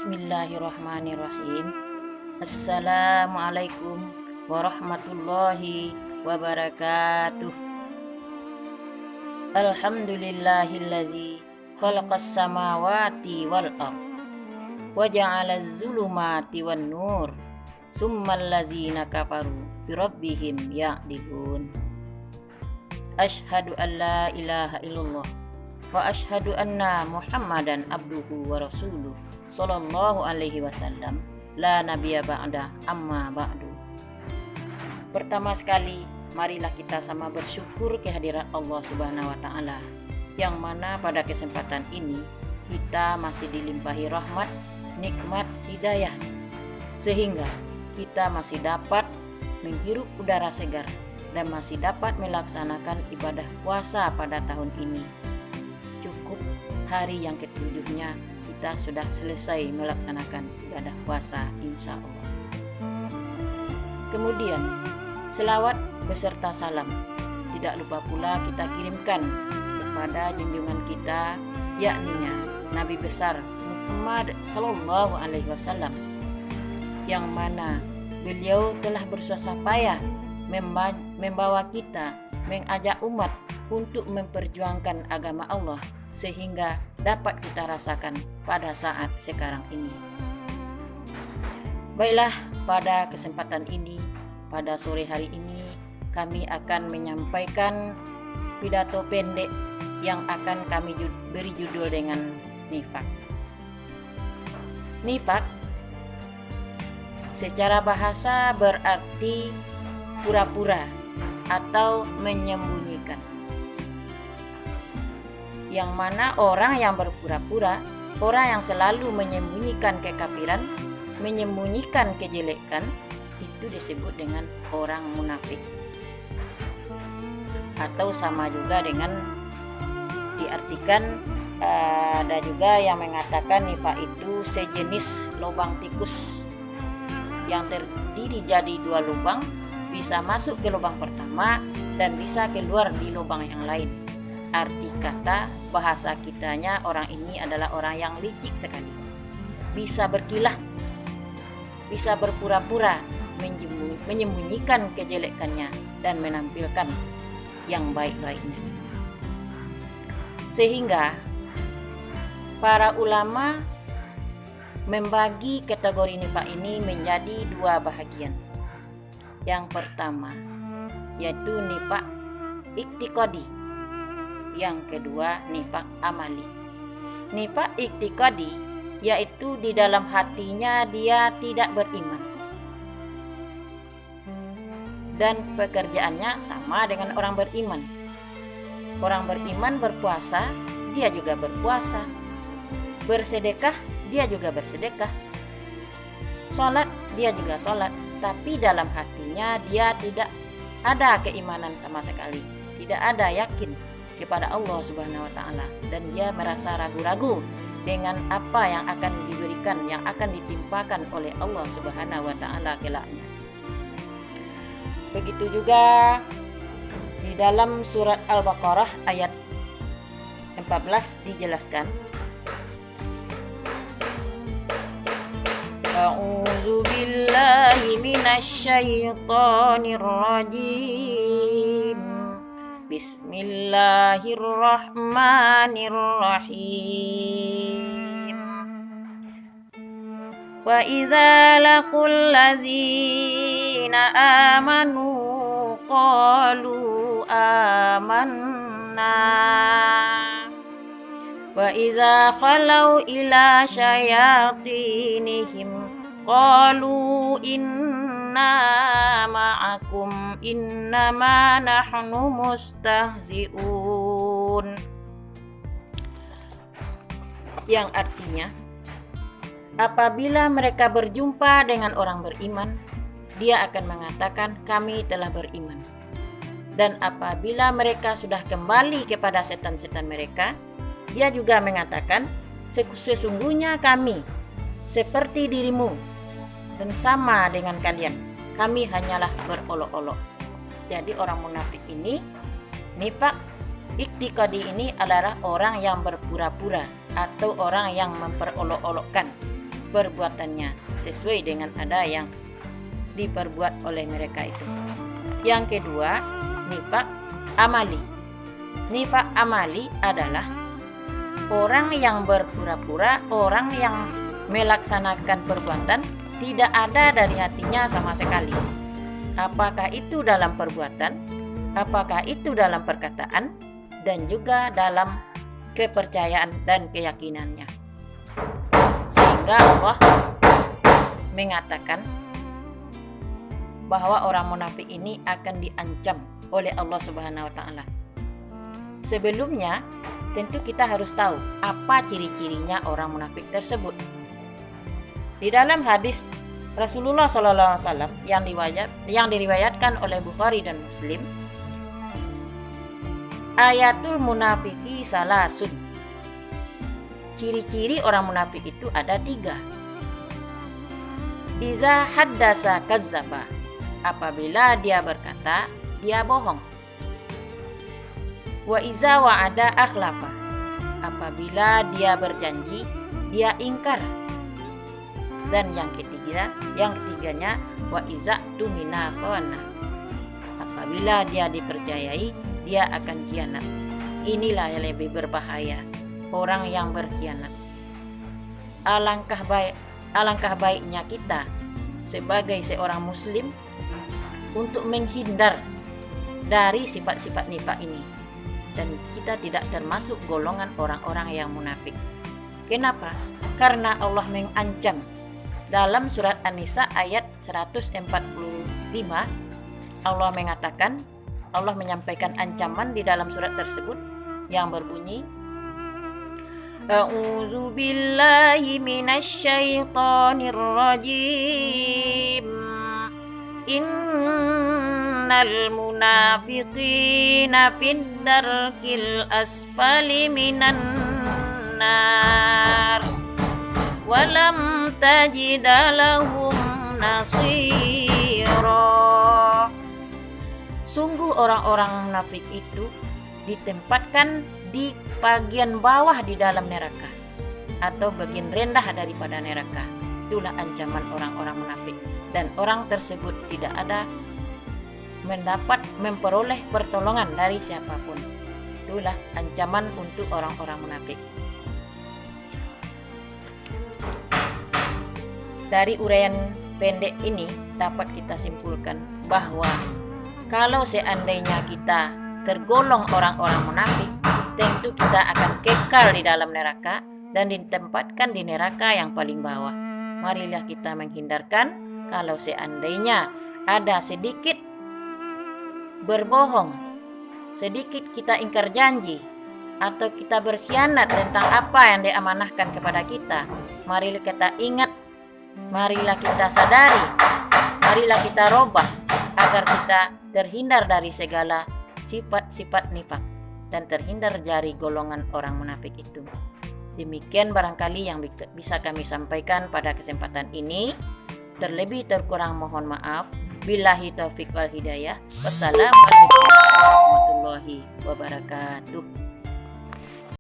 Bismillahirrahmanirrahim. Assalamualaikum warahmatullahi wabarakatuh. Alhamdulillahillazi khalaqas samawati wal ard wa ja'alaz zulumati wan nur summal ladzina kafaru bi rabbihim ya'dilun. Asyhadu an la ilaha illallah wa asyhadu anna Muhammadan abduhu wa rasuluh sallallahu alaihi wasallam, la nabiyya ba'da amma ba'du. Pertama sekali, marilah kita sama bersyukur kehadiran Allah Subhanahu wa taala, yang mana pada kesempatan ini kita masih dilimpahi rahmat, nikmat, hidayah, sehingga kita masih dapat menghirup udara segar dan masih dapat melaksanakan ibadah puasa pada tahun ini. Cukup hari yang ketujuhnya kita sudah selesai melaksanakan ibadah puasa, insya Allah. Kemudian selawat beserta salam tidak lupa pula kita kirimkan kepada junjungan kita, yakninya Nabi besar Muhammad sallallahu alaihi wasallam, yang mana beliau telah bersusah payah membawa kita, mengajak umat untuk memperjuangkan agama Allah sehingga dapat kita rasakan pada saat sekarang ini. Baiklah, pada kesempatan ini, pada sore hari ini kami akan menyampaikan pidato pendek yang akan kami beri judul dengan nifak. Nifak secara bahasa berarti pura-pura atau menyembunyikan, yang mana orang yang berpura-pura, orang yang selalu menyembunyikan kekafiran, menyembunyikan kejelekan, itu disebut dengan orang munafik. Atau sama juga dengan diartikan, ada juga yang mengatakan nifak itu sejenis lubang tikus yang terdiri jadi dua lubang, bisa masuk ke lubang pertama dan bisa keluar di lubang yang lain. Arti kata bahasa kitanya, orang ini adalah orang yang licik sekali, bisa berkilah, bisa berpura-pura, menyembunyikan kejelekannya dan menampilkan yang baik-baiknya. Sehingga para ulama membagi kategori nifak ini menjadi dua bahagian. Yang pertama yaitu nifak iktiqadi, yang kedua nifak amali. Nifak iktiqadi yaitu di dalam hatinya dia tidak beriman dan pekerjaannya sama dengan orang beriman. Orang beriman berpuasa, dia juga berpuasa. Bersedekah, dia juga bersedekah. Sholat, dia juga sholat. Tapi dalam hatinya dia tidak ada keimanan sama sekali, tidak ada yakin kepada Allah Subhanahu wa taala, dan dia merasa ragu-ragu dengan apa yang akan diberikan, yang akan ditimpakan oleh Allah Subhanahu wa taala kelaknya. Begitu juga di dalam surat Al-Baqarah ayat 14 dijelaskan, A'udzu billahi minasyaitonir rajim. Bismillahirrahmanirrahim. Wa idza laqul ladzina amanu qalu amanna wa idza khalau ila syayatinihim qalu inna ma'akum innama nahnu mustahzi'un, yang artinya apabila mereka berjumpa dengan orang beriman, dia akan mengatakan kami telah beriman. Dan apabila mereka sudah kembali kepada setan-setan mereka, dia juga mengatakan sesungguhnya kami seperti dirimu dan sama dengan kalian, kami hanyalah berolok-olok. Jadi orang munafik ini, nifak iktiqadi ini adalah orang yang berpura-pura atau orang yang memperolok-olokkan. perbuatannya sesuai dengan ada yang diperbuat oleh mereka itu. Yang kedua, nifak amali. Nifak amali adalah orang yang berpura-pura, orang yang melaksanakan perbuatan tidak ada dari hatinya sama sekali. Apakah itu dalam perbuatan, apakah itu dalam perkataan, dan juga dalam kepercayaan dan keyakinannya. Sehingga Allah mengatakan bahwa orang munafik ini akan diancam oleh Allah Subhanahu wa taala. Sebelumnya, tentu kita harus tahu apa ciri-cirinya orang munafik tersebut. Di dalam hadis Rasulullah SAW yang diriwayatkan oleh Bukhari dan Muslim, ayatul munafiki salasun. Ciri-ciri orang munafik itu ada 3. Iza haddasa kazzaba. Apabila dia berkata, dia bohong. Wa iza wa'ada akhlafa. Apabila dia berjanji, dia ingkar. Dan yang ketiganya wa iza tumina khana. Apabila dia dipercayai, dia akan khianat. Inilah yang lebih berbahaya, orang yang berkhianat. Alangkah baiknya kita sebagai seorang muslim untuk menghindar dari sifat-sifat nifak ini, dan kita tidak termasuk golongan orang-orang yang munafik. Kenapa? Karena Allah mengancam dalam surat An-Nisa ayat 145. Allah menyampaikan ancaman di dalam surat tersebut yang berbunyi, A'udzu billahi minasyaitonir rajim. Innal munafiqina fid darkil asfali minan nar walam tajida lahum nasira. Sungguh orang-orang munafik itu ditempatkan di bagian bawah di dalam neraka, atau bagian rendah daripada neraka. Itulah ancaman orang-orang munafik, dan orang tersebut tidak ada memperoleh pertolongan dari siapapun. Itulah ancaman untuk orang-orang munafik. Dari uraian pendek ini dapat kita simpulkan bahwa kalau seandainya kita tergolong orang-orang munafik, tentu kita akan kekal di dalam neraka dan ditempatkan di neraka yang paling bawah. Marilah kita menghindarkan kalau seandainya ada sedikit berbohong, sedikit kita ingkar janji, atau kita berkhianat tentang apa yang diamanahkan kepada kita. Marilah kita ingat, marilah kita sadari, marilah kita robah agar kita terhindar dari segala sifat-sifat nifak dan terhindar dari golongan orang munafik itu. Demikian barangkali yang bisa kami sampaikan pada kesempatan ini. Terlebih terkurang mohon maaf. Billahi taufiq wal hidayah. Wassalamualaikum warahmatullahi wabarakatuh.